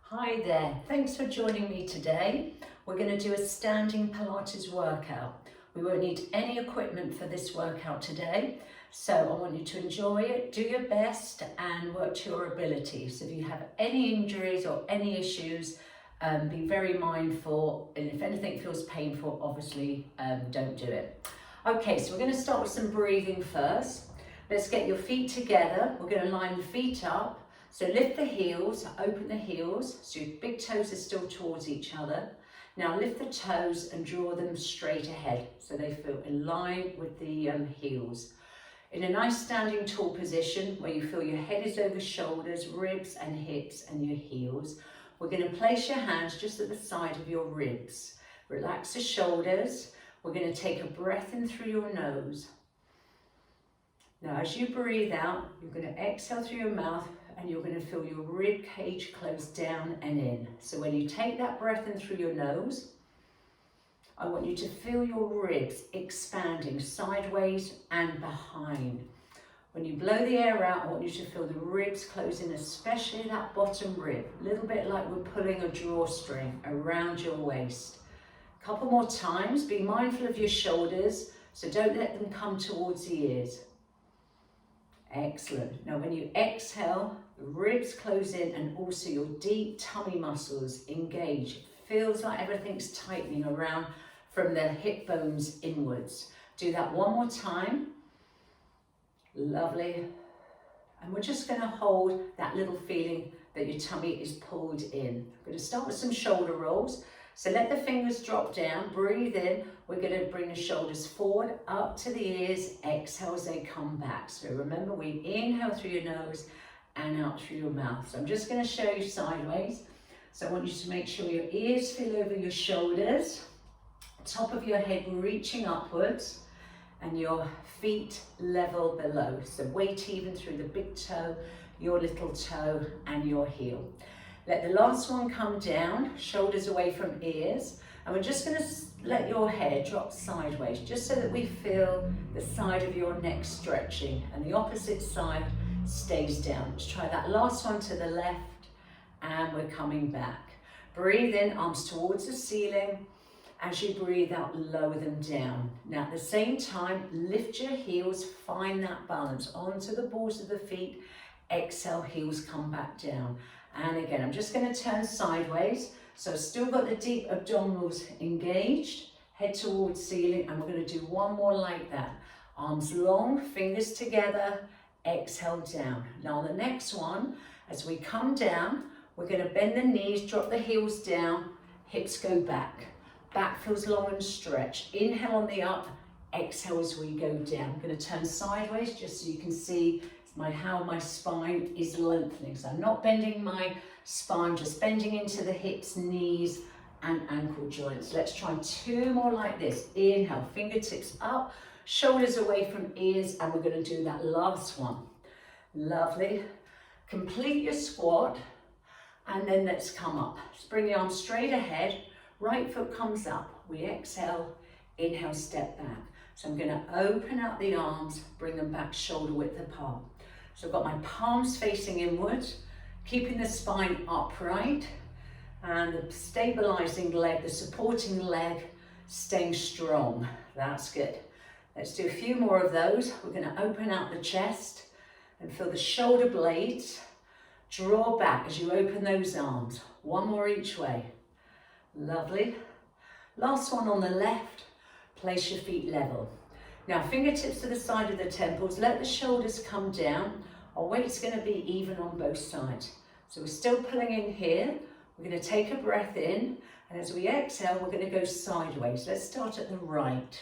Hi there, thanks for joining me today. We're going to do a standing Pilates workout. We won't need any equipment for this workout today, so I want you to enjoy it, do your best and work to your abilities. If you have any injuries or any issues, be very mindful, and if anything feels painful, obviously don't do it. Okay, so we're going to start with some breathing first. Let's get your feet together. We're going to line the feet up. So lift the heels, open the heels, so your big toes are still towards each other. Now lift the toes and draw them straight ahead so they feel in line with the heels. In a nice standing tall position where you feel your head is over shoulders, ribs and hips and your heels, we're going to place your hands just at the side of your ribs. Relax the shoulders. We're going to take a breath in through your nose. Now as you breathe out, you're going to exhale through your mouth and you're going to feel your rib cage close down and in. So when you take that breath in through your nose, I want you to feel your ribs expanding sideways and behind. When you blow the air out, I want you to feel the ribs closing, especially that bottom rib, a little bit like we're pulling a drawstring around your waist. A couple more times, be mindful of your shoulders, so don't let them come towards the ears. Excellent. Now when you exhale, the ribs close in and also your deep tummy muscles engage. It feels like everything's tightening around from the hip bones inwards. Do that one more time. Lovely. And we're just going to hold that little feeling that your tummy is pulled in. I'm going to start with some shoulder rolls. So let the fingers drop down, breathe in. We're going to bring the shoulders forward, up to the ears, exhale as they come back. So remember, we inhale through your nose and out through your mouth. So I'm just going to show you sideways. So I want you to make sure your ears feel over your shoulders, top of your head reaching upwards, and your feet level below. So weight even through the big toe, your little toe, and your heel. Let the last one come down, shoulders away from ears, and we're just going to let your head drop sideways, just so that we feel the side of your neck stretching and the opposite side stays down. Let's try that last one to the left, and we're coming back. Breathe in, arms towards the ceiling. As you breathe out, lower them down. Now at the same time, lift your heels, find that balance onto the balls of the feet. Exhale, heels come back down. And again, I'm just going to turn sideways. So I've still got the deep abdominals engaged, head towards ceiling, and we're going to do one more like that. Arms long, fingers together, exhale down. Now on the next one, as we come down, we're going to bend the knees, drop the heels down, hips go back. Back feels long and stretched. Inhale on the up, exhale as we go down. I'm going to turn sideways just so you can see how my spine is lengthening. So I'm not bending my spine, just bending into the hips, knees and ankle joints. Let's try two more like this. Inhale, fingertips up, shoulders away from ears, and we're going to do that last one. Lovely. Complete your squat, and then let's come up. Let's bring the arms straight ahead, right foot comes up. We exhale, inhale, step back. So I'm going to open up the arms, bring them back shoulder width apart. So I've got my palms facing inwards, keeping the spine upright, and the stabilizing leg, the supporting leg, staying strong. That's good. Let's do a few more of those. We're going to open out the chest and feel the shoulder blades draw back as you open those arms. One more each way. Lovely. Last one on the left. Place your feet level. Now fingertips to the side of the temples, let the shoulders come down. Our weight's going to be even on both sides. So we're still pulling in here. We're going to take a breath in, and as we exhale, we're going to go sideways. Let's start at the right.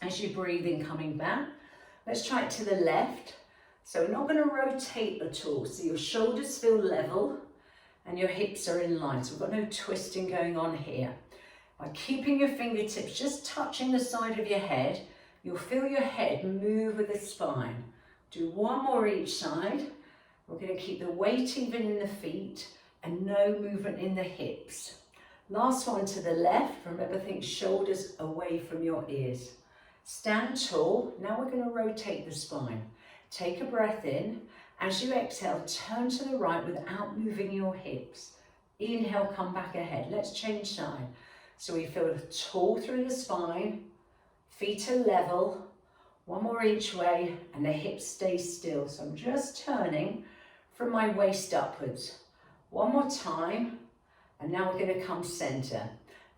As you breathe in, coming back, let's try it to the left. So we're not going to rotate at all. So your shoulders feel level and your hips are in line. So we've got no twisting going on here. By keeping your fingertips just touching the side of your head, you'll feel your head move with the spine. Do one more each side. We're going to keep the weight even in the feet and no movement in the hips. Last one to the left. Remember, think shoulders away from your ears. Stand tall. Now we're going to rotate the spine. Take a breath in. As you exhale, turn to the right without moving your hips. Inhale, come back ahead. Let's change side. So we feel tall through the spine, feet are level, one more each way, and the hips stay still. So I'm just turning from my waist upwards. One more time, and now we're going to come center.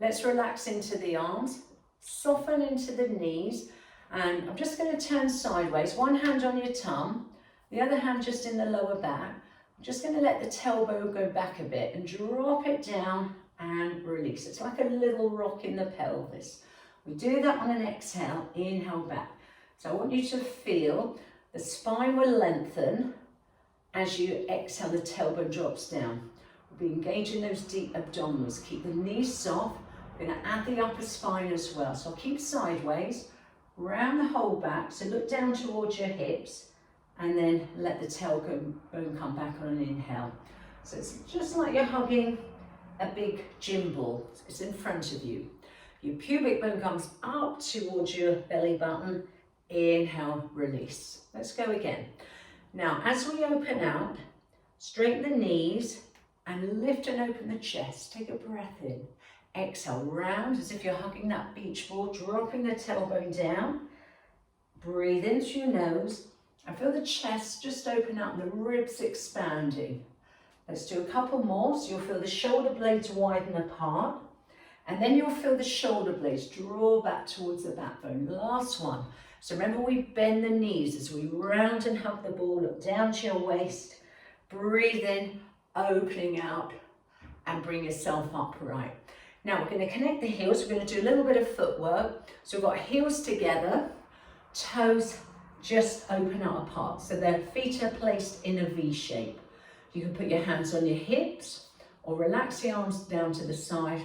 Let's relax into the arms, soften into the knees, and I'm just going to turn sideways. One hand on your tum, the other hand just in the lower back. I'm just going to let the tailbone go back a bit and drop it down and release. It's like a little rock in the pelvis. We do that on an exhale, inhale back. So I want you to feel the spine will lengthen as you exhale, the tailbone drops down. We'll be engaging those deep abdominals. Keep the knees soft. We're going to add the upper spine as well. So I'll keep sideways, round the whole back. So look down towards your hips and then let the tailbone come back on an inhale. So it's just like you're hugging a big gym ball. It's in front of you. Your pubic bone comes up towards your belly button. Inhale, release. Let's go again. Now, as we open out, straighten the knees and lift and open the chest. Take a breath in. Exhale, round as if you're hugging that beach ball, dropping the tailbone down. Breathe in through your nose and feel the chest just open up and the ribs expanding. Let's do a couple more. So you'll feel the shoulder blades widen apart, and then you'll feel the shoulder blades draw back towards the backbone. Last one. So remember, we bend the knees as we round and hug the ball, look down to your waist, breathe in, opening out, and bring yourself upright. Now we're going to connect the heels. We're going to do a little bit of footwork. So we've got heels together, toes just open out apart. So their feet are placed in a V shape. You can put your hands on your hips or relax the arms down to the side,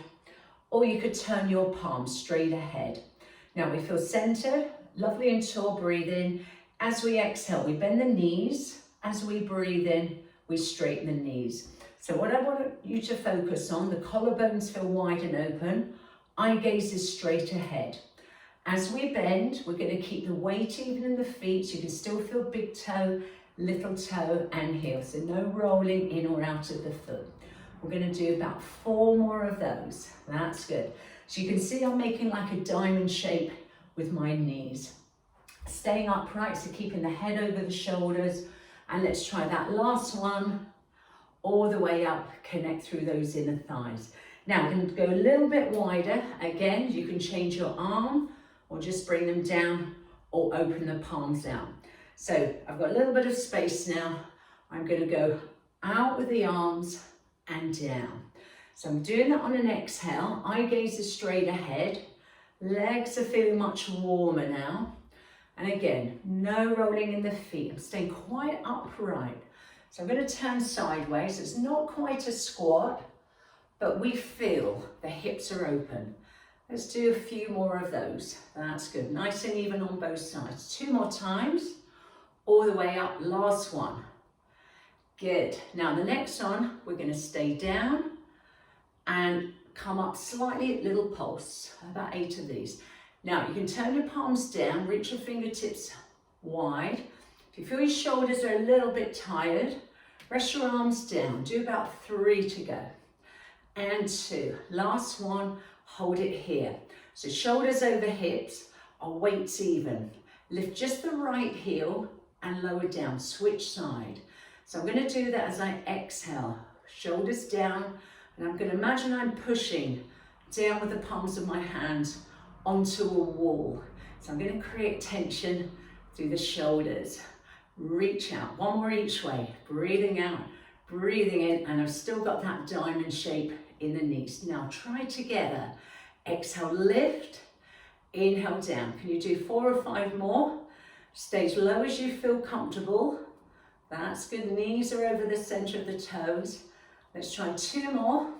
or you could turn your palms straight ahead. Now we feel centered. Lovely and tall, breathe in. As we exhale, we bend the knees. As we breathe in, we straighten the knees. So what I want you to focus on, the collarbones feel wide and open. Eye gaze is straight ahead. As we bend, we're going to keep the weight even in the feet. So you can still feel big toe, little toe and heel. So no rolling in or out of the foot. We're going to do about 4 more of those. That's good. So you can see I'm making like a diamond shape with my knees. Staying upright, so keeping the head over the shoulders. And let's try that last one. All the way up, connect through those inner thighs. Now we're going to go a little bit wider. Again, you can change your arm or just bring them down or open the palms out. So I've got a little bit of space now. I'm going to go out with the arms and down. So I'm doing that on an exhale. Eye gaze is straight ahead. Legs are feeling much warmer now. And again, no rolling in the feet. I'm staying quite upright. So I'm going to turn sideways. It's not quite a squat, but we feel the hips are open. Let's do a few more of those. That's good. Nice and even on both sides. 2 more times. All the way up. Last one. Good. Now the next one, we're going to stay down and come up slightly, little pulse, about 8 of these. Now you can turn your palms down, reach your fingertips wide. If you feel your shoulders are a little bit tired, rest your arms down. Do about 3 to go. And 2. Last one, hold it here. So shoulders over hips, our weights even. Lift just the right heel and lower down, switch side. So I'm going to do that as I exhale. Shoulders down, and I'm going to imagine I'm pushing down with the palms of my hands onto a wall. So I'm going to create tension through the shoulders. Reach out, 1 more each way. Breathing out, breathing in, and I've still got that diamond shape in the knees. Now try together. Exhale, lift. Inhale, down. Can you do 4 or 5 more? Stay as low as you feel comfortable. That's good. Knees are over the center of the toes. Let's try 2 more.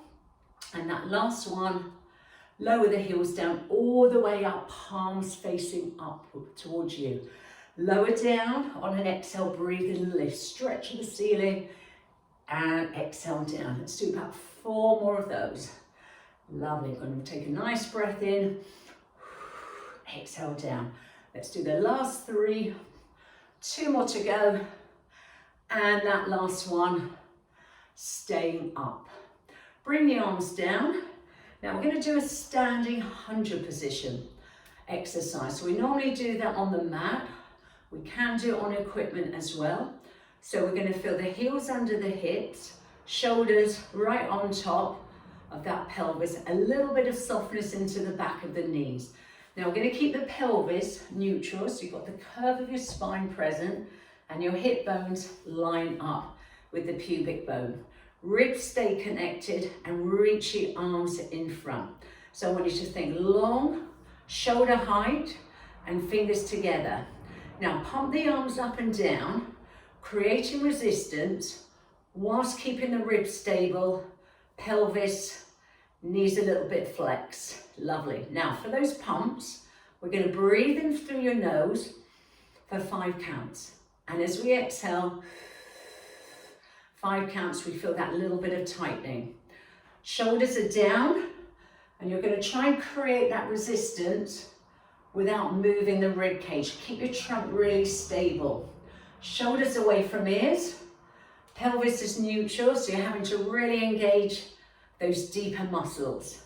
And that last one, lower the heels down all the way up, palms facing up towards you. Lower down on an exhale, breathe and lift. Stretch the ceiling and exhale down. Let's do about 4 more of those. Lovely. I'm going to take a nice breath in. Exhale down. Let's do the last 3. 2 more to go. And that last one, staying up. Bring the arms down. Now we're going to do a standing 100 position exercise. So we normally do that on the mat. We can do it on equipment as well. So we're going to feel the heels under the hips, shoulders right on top of that pelvis, a little bit of softness into the back of the knees. Now we're going to keep the pelvis neutral, so you've got the curve of your spine present and your hip bones line up with the pubic bone. Ribs stay connected and reach your arms in front. So I want you to think long, shoulder height and fingers together. Now pump the arms up and down, creating resistance whilst keeping the ribs stable, pelvis, knees a little bit flex. Lovely. Now for those pumps, we're going to breathe in through your nose for 5 counts. And as we exhale, 5 counts, we feel that little bit of tightening. Shoulders are down, and you're going to try and create that resistance without moving the rib cage. Keep your trunk really stable. Shoulders away from ears. Pelvis is neutral, so you're having to really engage those deeper muscles.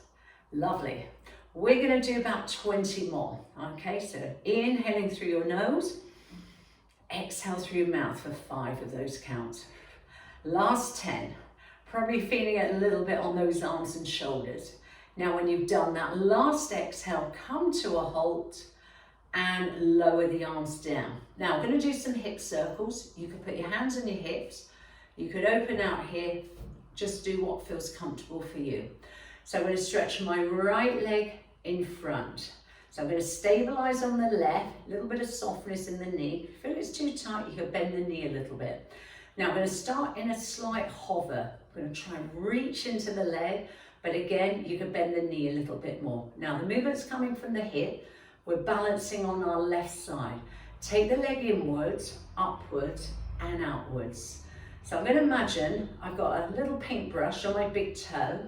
Lovely. We're going to do about 20 more. Okay, so inhaling through your nose, exhale through your mouth for 5 of those counts. Last 10. Probably feeling it a little bit on those arms and shoulders. Now when you've done that last exhale, come to a halt and lower the arms down. Now we're going to do some hip circles. You can put your hands on your hips. You could open out here. Just do what feels comfortable for you. So I'm going to stretch my right leg in front. So I'm going to stabilize on the left, a little bit of softness in the knee. If you feel it's too tight, you can bend the knee a little bit. Now I'm going to start in a slight hover. I'm going to try and reach into the leg, but again, you can bend the knee a little bit more. Now the movement's coming from the hip. We're balancing on our left side. Take the leg inwards, upwards, and outwards. So I'm going to imagine I've got a little paintbrush on my big toe.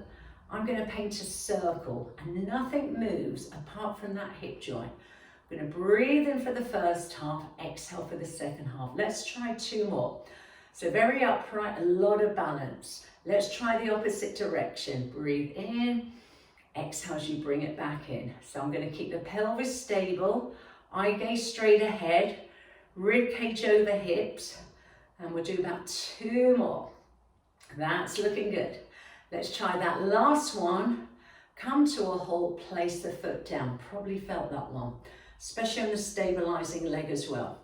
I'm going to paint a circle and nothing moves apart from that hip joint. I'm going to breathe in for the first half, exhale for the second half. Let's try 2 more. So very upright, a lot of balance. Let's try the opposite direction. Breathe in, exhale as you bring it back in. So I'm going to keep the pelvis stable, eye gaze straight ahead, rib cage over hips, and we'll do about 2 more. That's looking good. Let's try that last one. Come to a halt, place the foot down. Probably felt that one, especially on the stabilizing leg as well.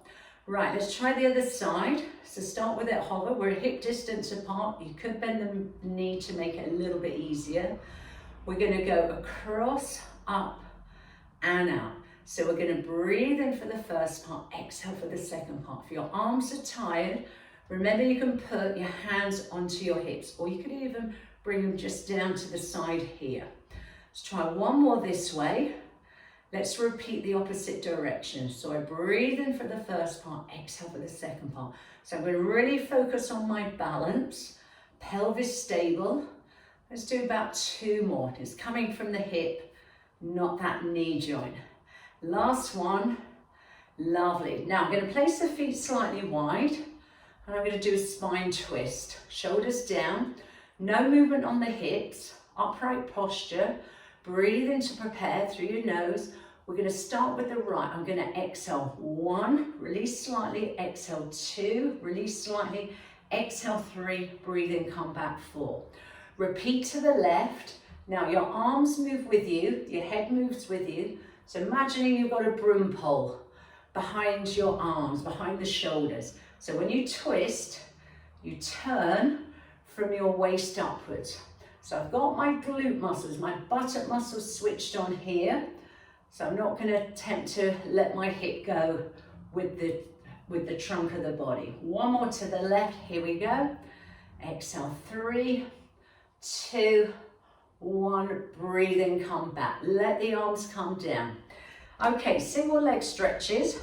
Right, let's try the other side. So start with that hover. We're hip distance apart. You could bend the knee to make it a little bit easier. We're going to go across, up, and out. So we're going to breathe in for the first part, exhale for the second part. If your arms are tired, remember you can put your hands onto your hips, or you could even bring them just down to the side here. Let's try one more this way. Let's repeat the opposite direction. So I breathe in for the first part, exhale for the second part. So I'm going to really focus on my balance, pelvis stable. Let's do about 2 more. It's coming from the hip, not that knee joint. Last one. Lovely. Now I'm going to place the feet slightly wide and I'm going to do a spine twist. Shoulders down, no movement on the hips, upright posture. Breathe in to prepare through your nose. We're going to start with the right. I'm going to exhale 1, release slightly, exhale 2, release slightly, exhale 3, breathe in, come back 4. Repeat to the left. Now your arms move with you, your head moves with you. So imagining you've got a broom pole behind your arms, behind the shoulders. So when you twist, you turn from your waist upwards. So I've got my glute muscles, my buttock muscles switched on here. So I'm not going to attempt to let my hip go with the trunk of the body. 1 more to the left, here we go. Exhale, 3, 2, 1, breathe in, come back. Let the arms come down. Okay, single leg stretches.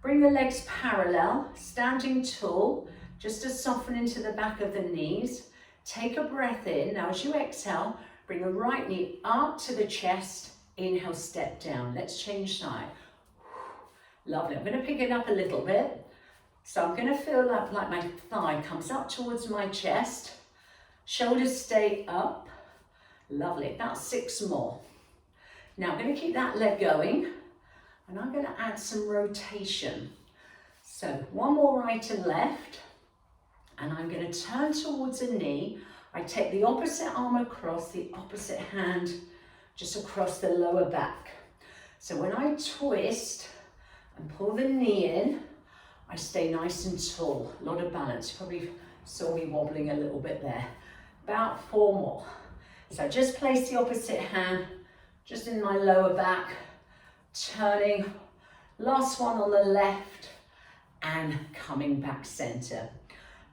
Bring the legs parallel, standing tall, just to soften into the back of the knees. Take a breath in. Now as you exhale, bring the right knee up to the chest. Inhale, step down. Let's change side. Lovely. I'm going to pick it up a little bit. So I'm going to feel like my thigh comes up towards my chest. Shoulders stay up. Lovely, about 6 more. Now I'm going to keep that leg going, and I'm going to add some rotation. So 1 more right and left, and I'm going to turn towards a knee. I take the opposite arm across, the opposite hand just across the lower back. So when I twist and pull the knee in, I stay nice and tall. A lot of balance. You probably saw me wobbling a little bit there. About 4 more. So just place the opposite hand just in my lower back, turning. Last one on the left and coming back center.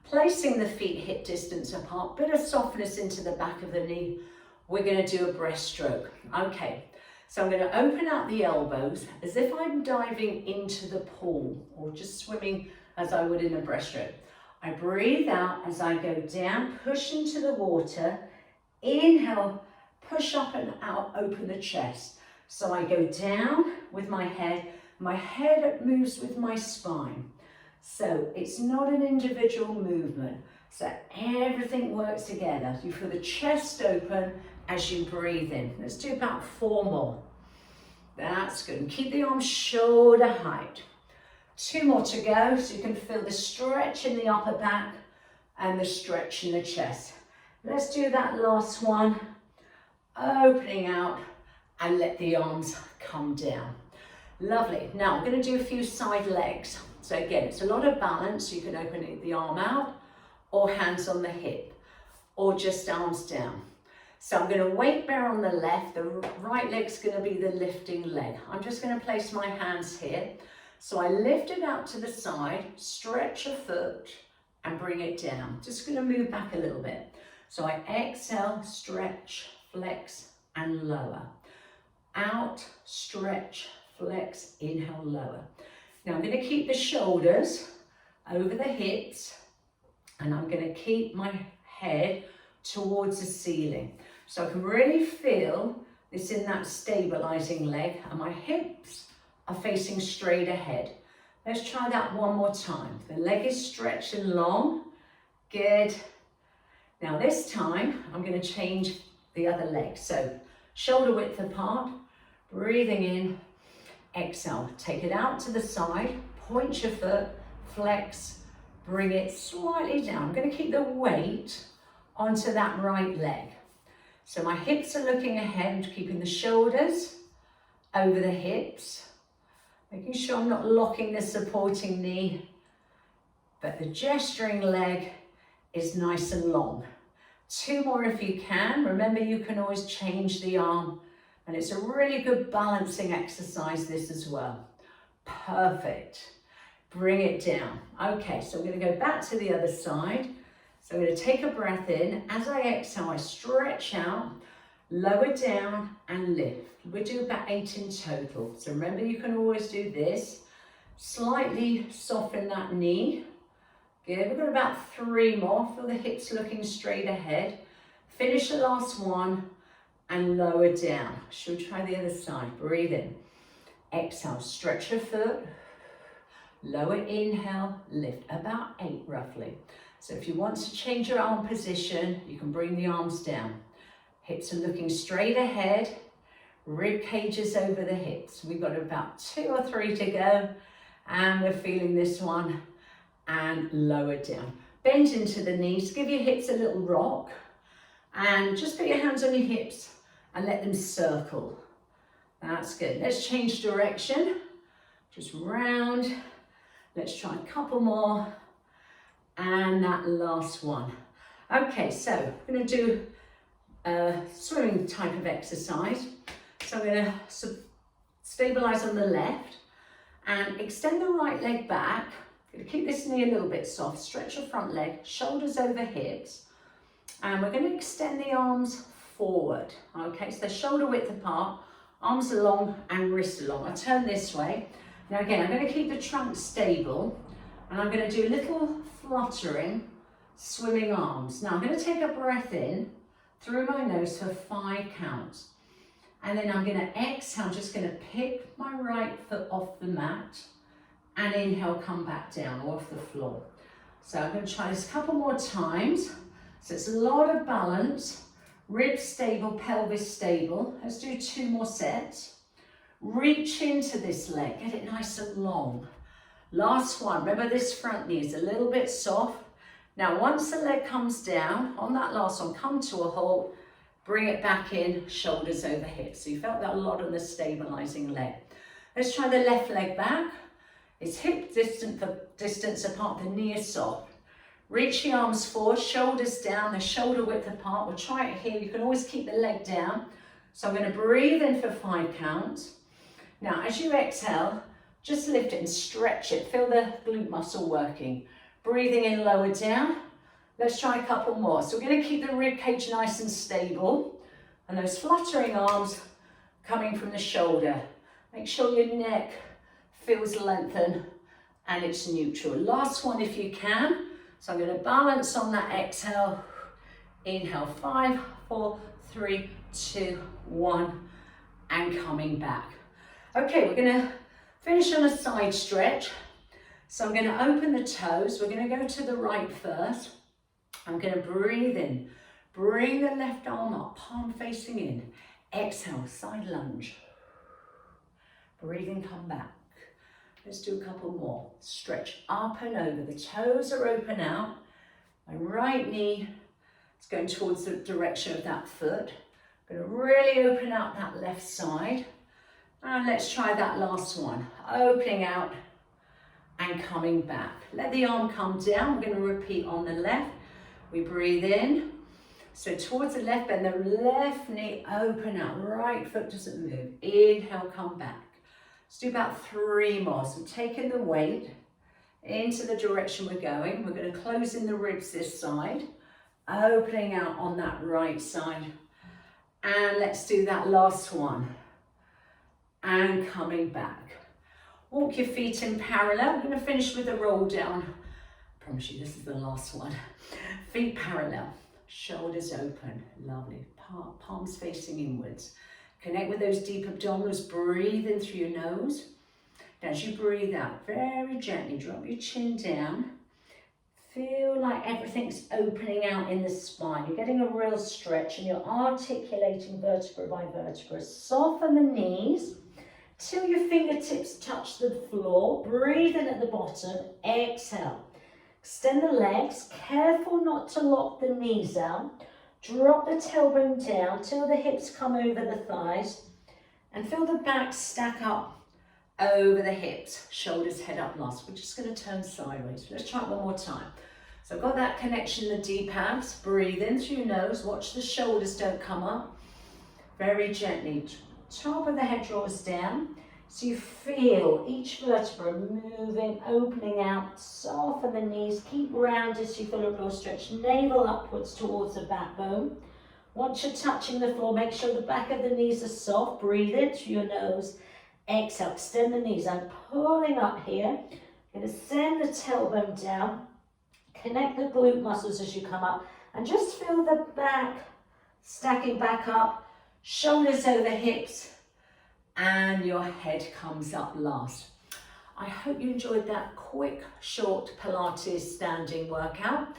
Placing the feet hip distance apart, bit of softness into the back of the knee. We're going to do a breaststroke. Okay, so I'm going to open out the elbows as if I'm diving into the pool or just swimming as I would in a breaststroke. I breathe out as I go down, push into the water. Inhale, push up and out, open the chest. So I go down with my head moves with my spine. So it's not an individual movement. So everything works together. You feel the chest open as you breathe in. Let's do about 4 more. That's good. And keep the arms shoulder height. 2 more to go, so you can feel the stretch in the upper back and the stretch in the chest. Let's do that last one. Opening out and let the arms come down. Lovely. Now I'm going to do a few side legs. So again, it's a lot of balance. You can open the arm out or hands on the hip or just arms down. So I'm going to weight bear on the left. The right leg's going to be the lifting leg. I'm just going to place my hands here. So I lift it out to the side, stretch a foot and bring it down. Just going to move back a little bit. So I exhale, stretch, flex and lower. Out, stretch, flex, inhale, lower. Now I'm going to keep the shoulders over the hips and I'm going to keep my head towards the ceiling. So I can really feel this in that stabilizing leg and my hips are facing straight ahead. Let's try that 1 more time. The leg is stretched and long. Good. Now this time I'm going to change the other leg. So shoulder width apart, breathing in, exhale. Take it out to the side, point your foot, flex, bring it slightly down. I'm going to keep the weight onto that right leg. So my hips are looking ahead, keeping the shoulders over the hips, making sure I'm not locking the supporting knee, but the gesturing leg is nice and long. 2 more if you can. Remember, you can always change the arm, and it's a really good balancing exercise this as well. Perfect. Bring it down. Okay, so I'm going to go back to the other side. So I'm going to take a breath in. As I exhale, I stretch out, lower down and lift. We'll do about 8 in total. So remember, you can always do this. Slightly soften that knee. Good, we've got about 3 more. Feel the hips looking straight ahead. Finish the last one and lower down. Should we try the other side? Breathe in. Exhale, stretch your foot. Lower inhale, lift. About 8 roughly. So if you want to change your arm position, you can bring the arms down. Hips are looking straight ahead. Rib cages over the hips. We've got about 2 or 3 to go. And we're feeling this one. And lower down. Bend into the knees. Give your hips a little rock. And just put your hands on your hips and let them circle. That's good. Let's change direction. Just round. Let's try a couple more. And that last one. Okay, so I'm going to do a swimming type of exercise. So I'm going to stabilize on the left and extend the right leg back. I'm going to keep this knee a little bit soft. Stretch your front leg, shoulders over hips. And we're going to extend the arms forward. Okay, so they're shoulder width apart, arms are long and wrists long. I turn this way. Now again, I'm going to keep the trunk stable. And I'm going to do a little fluttering, swimming arms. Now I'm going to take a breath in through my nose for 5 counts. And then I'm going to exhale, I'm just going to pick my right foot off the mat and inhale, come back down or off the floor. So I'm going to try this a couple more times. So it's a lot of balance, Ribs stable, pelvis stable. Let's do 2 more sets. Reach into this leg, get it nice and long. Last one, remember this front knee is a little bit soft. Now once the leg comes down, on that last one, come to a halt, bring it back in, shoulders over hips. So you felt that a lot on the stabilizing leg. Let's try the left leg back. It's hip distance apart, the knee is soft. Reach the arms forward, shoulders down, the shoulder width apart. We'll try it here. You can always keep the leg down. So I'm going to breathe in for 5 counts. Now, as you exhale, just lift it and stretch it. Feel the glute muscle working. Breathing in, lower down. Let's try a couple more. So we're going to keep the rib cage nice and stable. And those fluttering arms coming from the shoulder. Make sure your neck feels lengthened and it's neutral. Last one if you can. So I'm going to balance on that exhale. Inhale, 5, 4, 3, 2, 1, and coming back. Okay, we're going to finish on a side stretch. So I'm going to open the toes. We're going to go to the right first. I'm going to breathe in. Bring the left arm up, palm facing in. Exhale, side lunge. Breathing, come back. Let's do a couple more. Stretch up and over. The toes are open out. My right knee is going towards the direction of that foot. I'm going to really open out that left side. And let's try that last one. Opening out and coming back. Let the arm come down. We're going to repeat on the left. We breathe in. So towards the left, bend the left knee, open out. Right foot doesn't move. Inhale, come back. Let's do about 3 more. So taking the weight into the direction we're going. We're going to close in the ribs this side. Opening out on that right side. And let's do that last one. And coming back. Walk your feet in parallel. I'm going to finish with a roll down. I promise you this is the last one. Feet parallel, shoulders open. Lovely. Palms facing inwards. Connect with those deep abdominals. Breathe in through your nose. Now as you breathe out, very gently drop your chin down. Feel like everything's opening out in the spine. You're getting a real stretch and you're articulating vertebra by vertebra. Soften the knees till your fingertips touch the floor. Breathe in at the bottom. Exhale. Extend the legs. Careful not to lock the knees out. Drop the tailbone down till the hips come over the thighs. And feel the back stack up over the hips. Shoulders head up last. We're just going to turn sideways. Let's try it one more time. So I've got that connection in the deep abs. Breathe in through your nose. Watch the shoulders don't come up. Very gently. Top of the head draws down. So you feel each vertebra moving, opening out. Soften the knees. Keep round as you feel a real stretch. Navel upwards towards the backbone. Once you're touching the floor, make sure the back of the knees are soft. Breathe in through your nose. Exhale, extend the knees. I'm pulling up here. I'm going to send the tailbone down. Connect the glute muscles as you come up. And just feel the back stacking back up. Shoulders over hips. And your head comes up last. I hope you enjoyed that quick, short Pilates standing workout.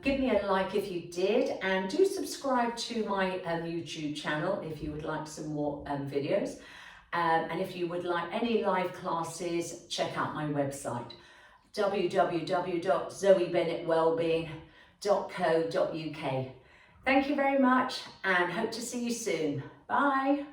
Give me a like if you did. And do subscribe to my YouTube channel if you would like some more videos. And if you would like any live classes, check out my website, www.zoebennettwellbeing.co.uk. Thank you very much and hope to see you soon. Bye.